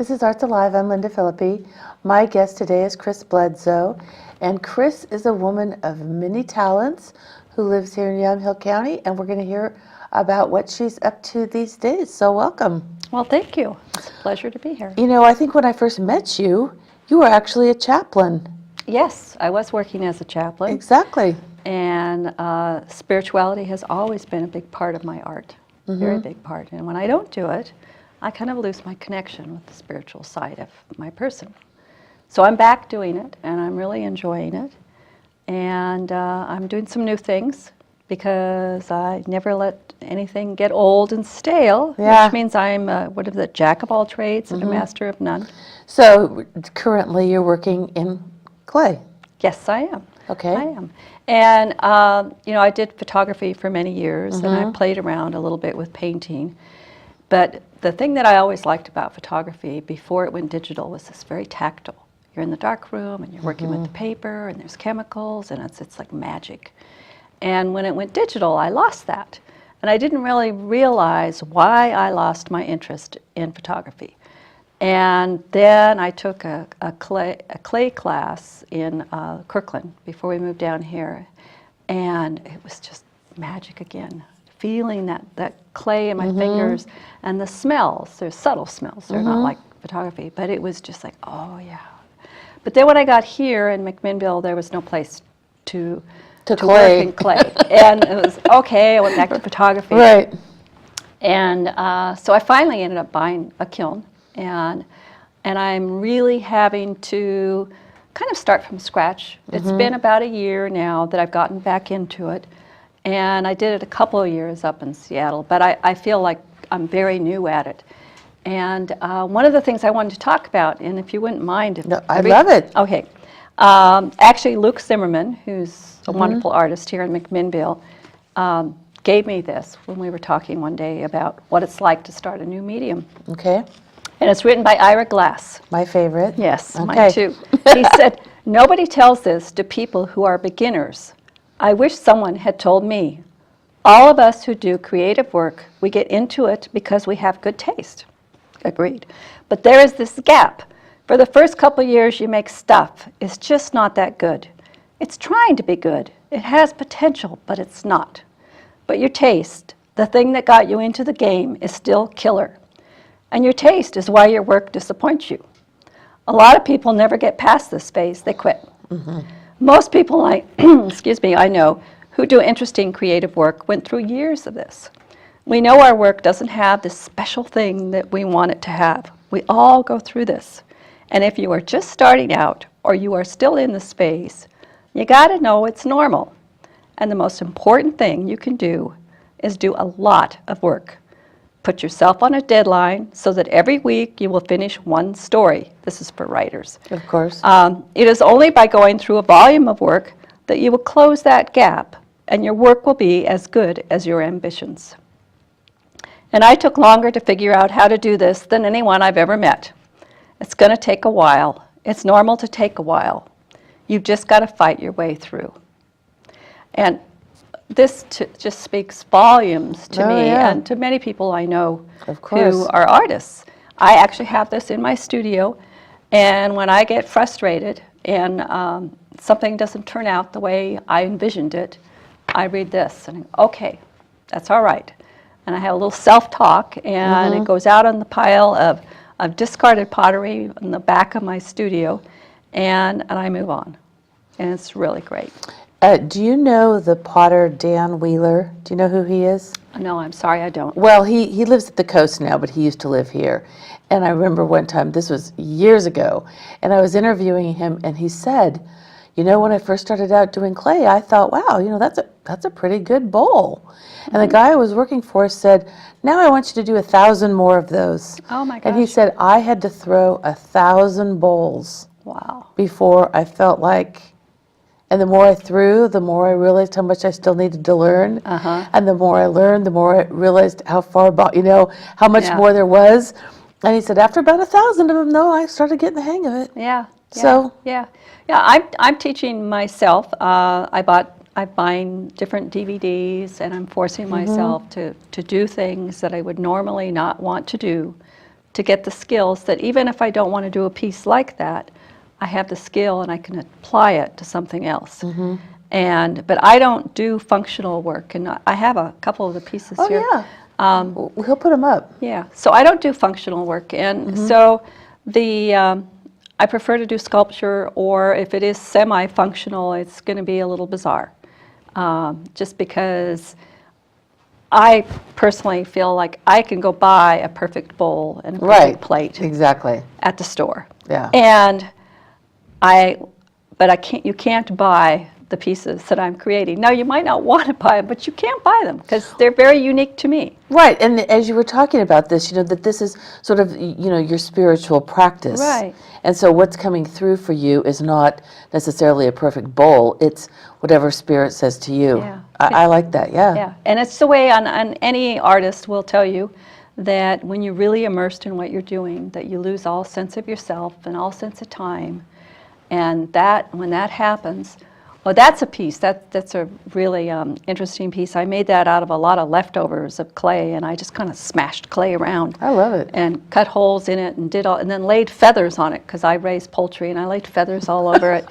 This is Arts Alive. I'm Lynda Philippi. My guest today is Kris Bledsoe, and Kris is a woman of many talents who lives here in Yamhill County, and we're going to hear about what she's up to these days. So welcome. Well, thank you. It's a pleasure to be here. You know, I think when I first met you, you were actually a chaplain. Yes, I was working as a chaplain. Exactly. And spirituality has always been a big part of my art, very big part. And when I don't do it, I kind of lose my connection with the spiritual side of my person. So I'm back doing it, and I'm really enjoying it. And I'm doing some new things because I never let anything get old and stale, which means I'm what is it, jack of all trades and a master of none. So currently you're working in clay. Yes, I am. Okay. I am. And, you know, I did photography for many years, and I played around a little bit with painting. But the thing that I always liked about photography before it went digital was this very tactile. You're in the dark room, and you're working with the paper, and there's chemicals, and it's like magic. And when it went digital, I lost that. And I didn't really realize why I lost my interest in photography. And then I took a clay class in Kirkland before we moved down here, and it was just magic again. Feeling that clay in my fingers and the smells. There's subtle smells. They're not like photography, but it was just like, oh yeah. But then when I got here in McMinnville, there was no place to work in clay, and it was okay. I went back to photography. Right. And so I finally ended up buying a kiln. And I'm really having to kind of start from scratch. It's been about a year now that I've gotten back into it, and I did it a couple of years up in Seattle, but I feel like I'm very new at it. And one of the things I wanted to talk about, and if you wouldn't mind. I love it. Okay. Actually, Luke Zimmerman, who's a wonderful artist here in McMinnville, gave me this when we were talking one day about what it's like to start a new medium. Okay. And it's written by Ira Glass. My favorite. Yes, mine too. He said, "Nobody tells this to people who are beginners. I wish someone had told me. All of us who do creative work, we get into it because we have good taste." Agreed. But there is this gap. For the first couple of years you make stuff. It's just not that good. It's trying to be good. It has potential, but it's not. But your taste, the thing that got you into the game, is still killer. And your taste is why your work disappoints you. A lot of people never get past this phase. They quit. Most people excuse me, I know, who do interesting creative work went through years of this. We know our work doesn't have this special thing that we want it to have. We all go through this. And if you are just starting out or you are still in this phase, you got to know it's normal. And the most important thing you can do is do a lot of work. Put yourself on a deadline so that every week you will finish one story. This is for writers. Of course. It is only by going through a volume of work that you will close that gap, and your work will be as good as your ambitions. And I took longer to figure out how to do this than anyone I've ever met. It's going to take a while. It's normal to take a while. You've just got to fight your way through. And this just speaks volumes to me and to many people I know who are artists. I actually have this in my studio, and when I get frustrated and something doesn't turn out the way I envisioned it, I read this and okay, that's all right. And I have a little self-talk, and it goes out on the pile of discarded pottery in the back of my studio, and I move on. And it's really great. Do you know the potter Dan Wheeler? Do you know who he is? No, I'm sorry, I don't. Well, he lives at the coast now, but he used to live here. And I remember one time, this was years ago, and I was interviewing him, and he said, you know, when I first started out doing clay, I thought, wow, you know, that's a pretty good bowl. And the guy I was working for said, now I want you to do 1,000 more of those. Oh my gosh. And he said, I had to throw 1,000 bowls. Wow. Before I felt like, and the more I threw, the more I realized how much I still needed to learn. And the more I learned, the more I realized how far about, you know, how much more there was. And he said, after about 1,000 of them, though, I started getting the hang of it. So I'm teaching myself. I'm buying different DVDs, and I'm forcing myself to do things that I would normally not want to do to get the skills that even if I don't want to do a piece like that, I have the skill and I can apply it to something else. But I don't do functional work, and I have a couple of the pieces here. Oh, yeah. He'll put them up. Yeah, so I don't do functional work, and so I prefer to do sculpture, or if it is semi-functional, it's going to be a little bizarre, just because I personally feel like I can go buy a perfect bowl and a perfect plate Exactly. at the store. Yeah. And but I can't. You can't buy the pieces that I'm creating. Now, you might not want to buy them, but you can't buy them because they're very unique to me. Right, and as you were talking about this, that this is sort of, your spiritual practice. Right. And so what's coming through for you is not necessarily a perfect bowl, it's whatever spirit says to you. Yeah. I like that, yeah. Yeah, and it's the way on any artist will tell you that when you're really immersed in what you're doing, that you lose all sense of yourself and all sense of time. And when that happens, well, that's a piece. That's a really interesting piece. I made that out of a lot of leftovers of clay, and I just kind of smashed clay around. I love it. And cut holes in it and and then laid feathers on it because I raised poultry, and I laid feathers all over it.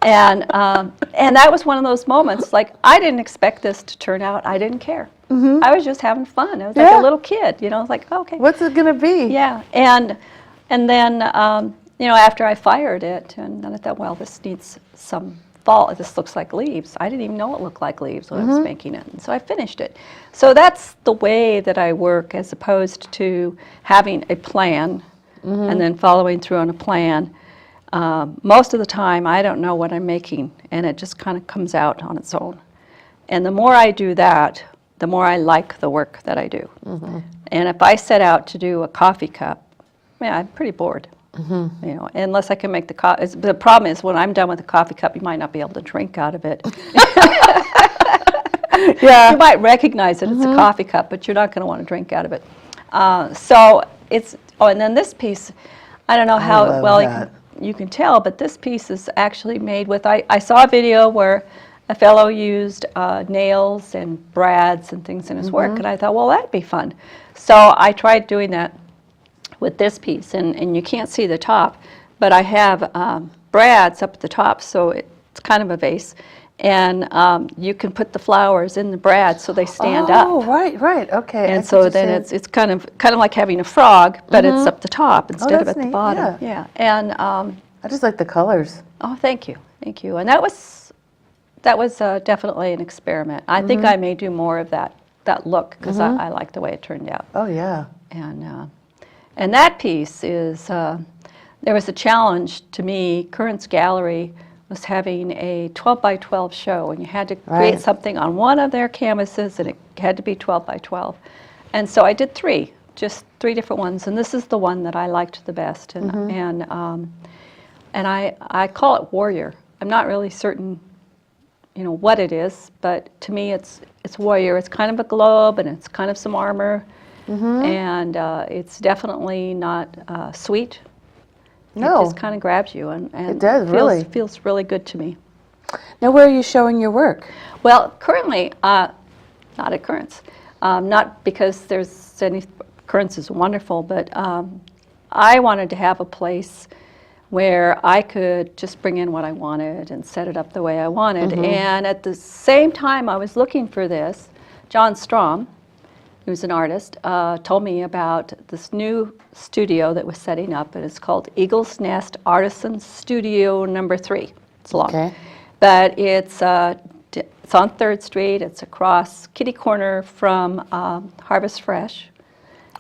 And that was one of those moments. Like, I didn't expect this to turn out. I didn't care. I was just having fun. I was like a little kid, I was like, okay. What's it gonna be? Yeah, and then after I fired it, and then I thought, well, this needs some fall. This looks like leaves. I didn't even know it looked like leaves when I was making it, and so I finished it. So that's the way that I work, as opposed to having a plan and then following through on a plan. Most of the time, I don't know what I'm making, and it just kind of comes out on its own. And the more I do that, the more I like the work that I do. And if I set out to do a coffee cup, I'm pretty bored. Unless I can make the coffee. The problem is, when I'm done with the coffee cup, you might not be able to drink out of it. You might recognize that it's a coffee cup, but you're not going to want to drink out of it. And then this piece, I don't know how well you can tell, but this piece is actually made with, I saw a video where a fellow used nails and brads and things in his work, and I thought, well, that'd be fun. So I tried doing that with this piece, and you can't see the top, but I have brads up at the top, so it's kind of a vase, and you can put the flowers in the brads so they stand up. Oh, right, okay. And so then it's kind of like having a frog, but it's up the top instead of at the neat, bottom. Yeah. And I just like the colors. oh, thank you, and that was definitely an experiment. I think I may do more of that look because I like the way it turned out. Oh, yeah. And that piece is, there was a challenge to me. Currents Gallery was having a 12 by 12 show, and you had to create something on one of their canvases, and it had to be 12 by 12. And so I did just three different ones, and this is the one that I liked the best. And I call it Warrior. I'm not really certain, what it is, but to me it's Warrior. It's kind of a globe, and it's kind of some armor. And it's definitely not sweet. No. It just kind of grabs you, and it does, really. Feels really good to me. Now, where are you showing your work? Well, currently, not at Currents. Not because there's any, Currents is wonderful, but I wanted to have a place where I could just bring in what I wanted and set it up the way I wanted. And at the same time I was looking for this, John Strom, who's an artist, told me about this new studio that was setting up, and it's called Eagle's Nest Artisan Studio No. 3. It's long. Okay. But it's on 3rd Street. It's across kitty corner from Harvest Fresh.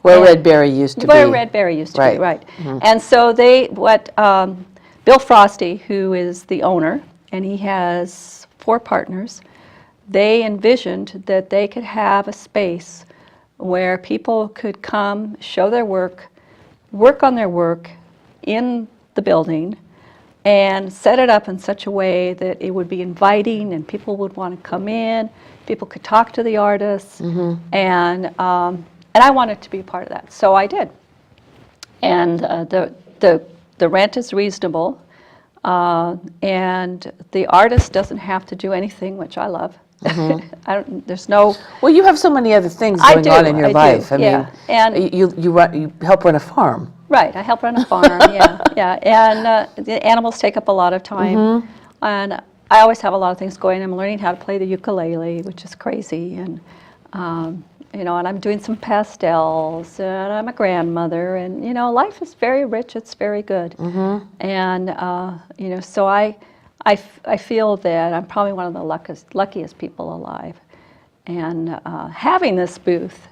Where Red Berry used to be. Where Red Berry used to be, right. And so Bill Frosty, who is the owner, and he has 4 partners, they envisioned that they could have a space where people could come, show their work on their work in the building, and set it up in such a way that it would be inviting and people would want to come in, people could talk to the artists, and I wanted to be a part of that, so I did. And the rent is reasonable, and the artist doesn't have to do anything, which I love. There's no. Well, you have so many other things going on in your life. I mean, and you help run a farm. Right, I help run a farm, yeah, yeah. And the animals take up a lot of time. And I always have a lot of things going. I'm learning how to play the ukulele, which is crazy. And, you know, and I'm doing some pastels, and I'm a grandmother. And, you know, life is very rich, it's very good. And, you know, so I feel that I'm probably one of the luckiest people alive. And having this booth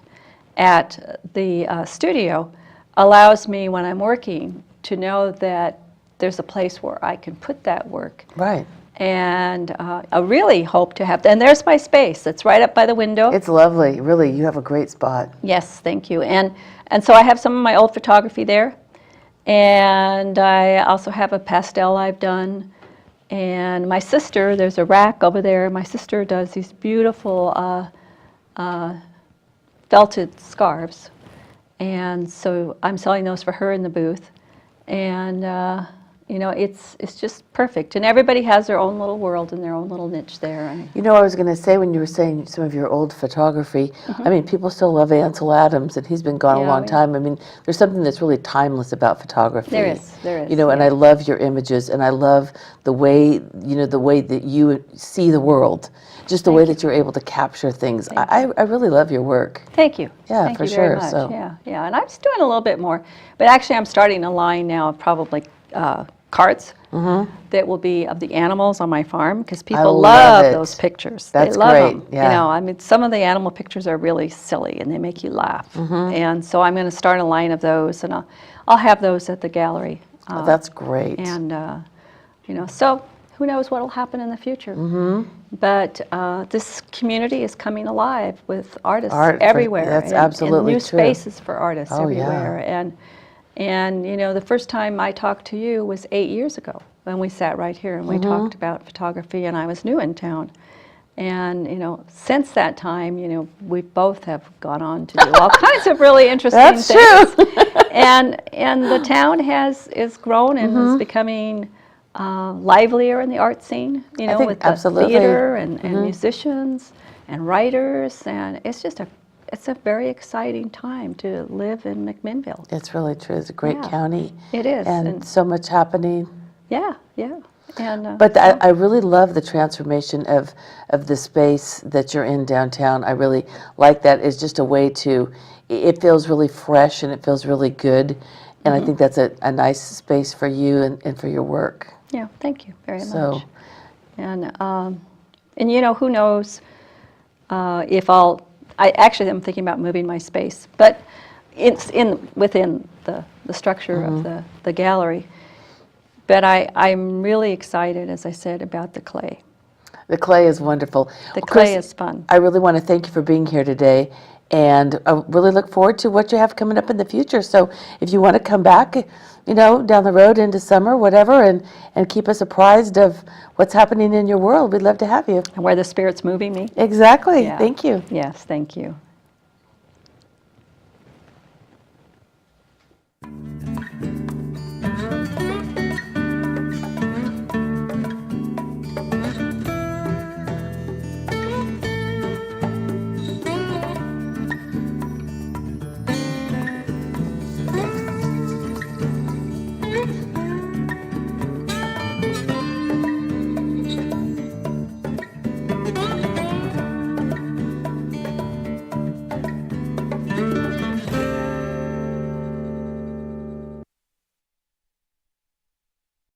at the studio allows me, when I'm working, to know that there's a place where I can put that work. Right. And I really hope to have, and there's my space. It's right up by the window. It's lovely. Really, you have a great spot. Yes, thank you. And so I have some of my old photography there. And I also have a pastel I've done. And my sister, there's a rack over there. My sister does these beautiful felted scarves. And so I'm selling those for her in the booth. And, you know, it's just perfect. And everybody has their own little world and their own little niche there. And You know, I was going to say, when you were saying some of your old photography, I mean, people still love Ansel Adams, and he's been gone a Yeah, long time. I mean, there's something that's really timeless about photography. There is. You know, and I love your images, and I love the way, you know, the way that you see the world, just the way that you're able to capture things. I really love your work. Thank you. Yeah, Thank for you very sure, much. so. Yeah. And I'm just doing a little bit more. But actually, I'm starting a line now of probably cards that will be of the animals on my farm, because people love love it. those pictures. That's they love great, them. yeah. You know, I mean, some of the animal pictures are really silly and they make you laugh. And so I'm going to start a line of those, and I'll have those at the gallery. Oh, that's great. And you know, so who knows what will happen in the future? But this community is coming alive with artists everywhere. That's and absolutely new true. spaces for artists Oh, yeah. everywhere. And you know, the first time I talked to you was 8 years ago, when we sat right here and we talked about photography, and I was new in town. And you know, since that time, you know, we both have gone on to do all kinds of really interesting That's things. true. and the town is grown and is becoming livelier in the art scene, you know, think with the absolutely. theater and musicians and writers, and it's a very exciting time to live in McMinnville. It's really true. It's a great Yeah. county. It is. And so much happening. Yeah. And But I really love the transformation of the space that you're in downtown. I really like that. It's just a way to, it feels really fresh and it feels really good. And I think that's a nice space for you and for your work. yeah, thank you very So- much. And you know, who knows if I am thinking about moving my space, but it's within the structure of the gallery. But I'm really excited, as I said, about the clay. The clay is wonderful. The Well, clay Kris, is fun. I really want to thank you for being here today, and I really look forward to what you have coming up in the future. So if you want to come back, you know, down the road into summer, whatever, and keep us apprised of what's happening in your world, we'd love to have you. And where the spirit's moving me. Exactly. Yeah. Thank you. Yes, thank you.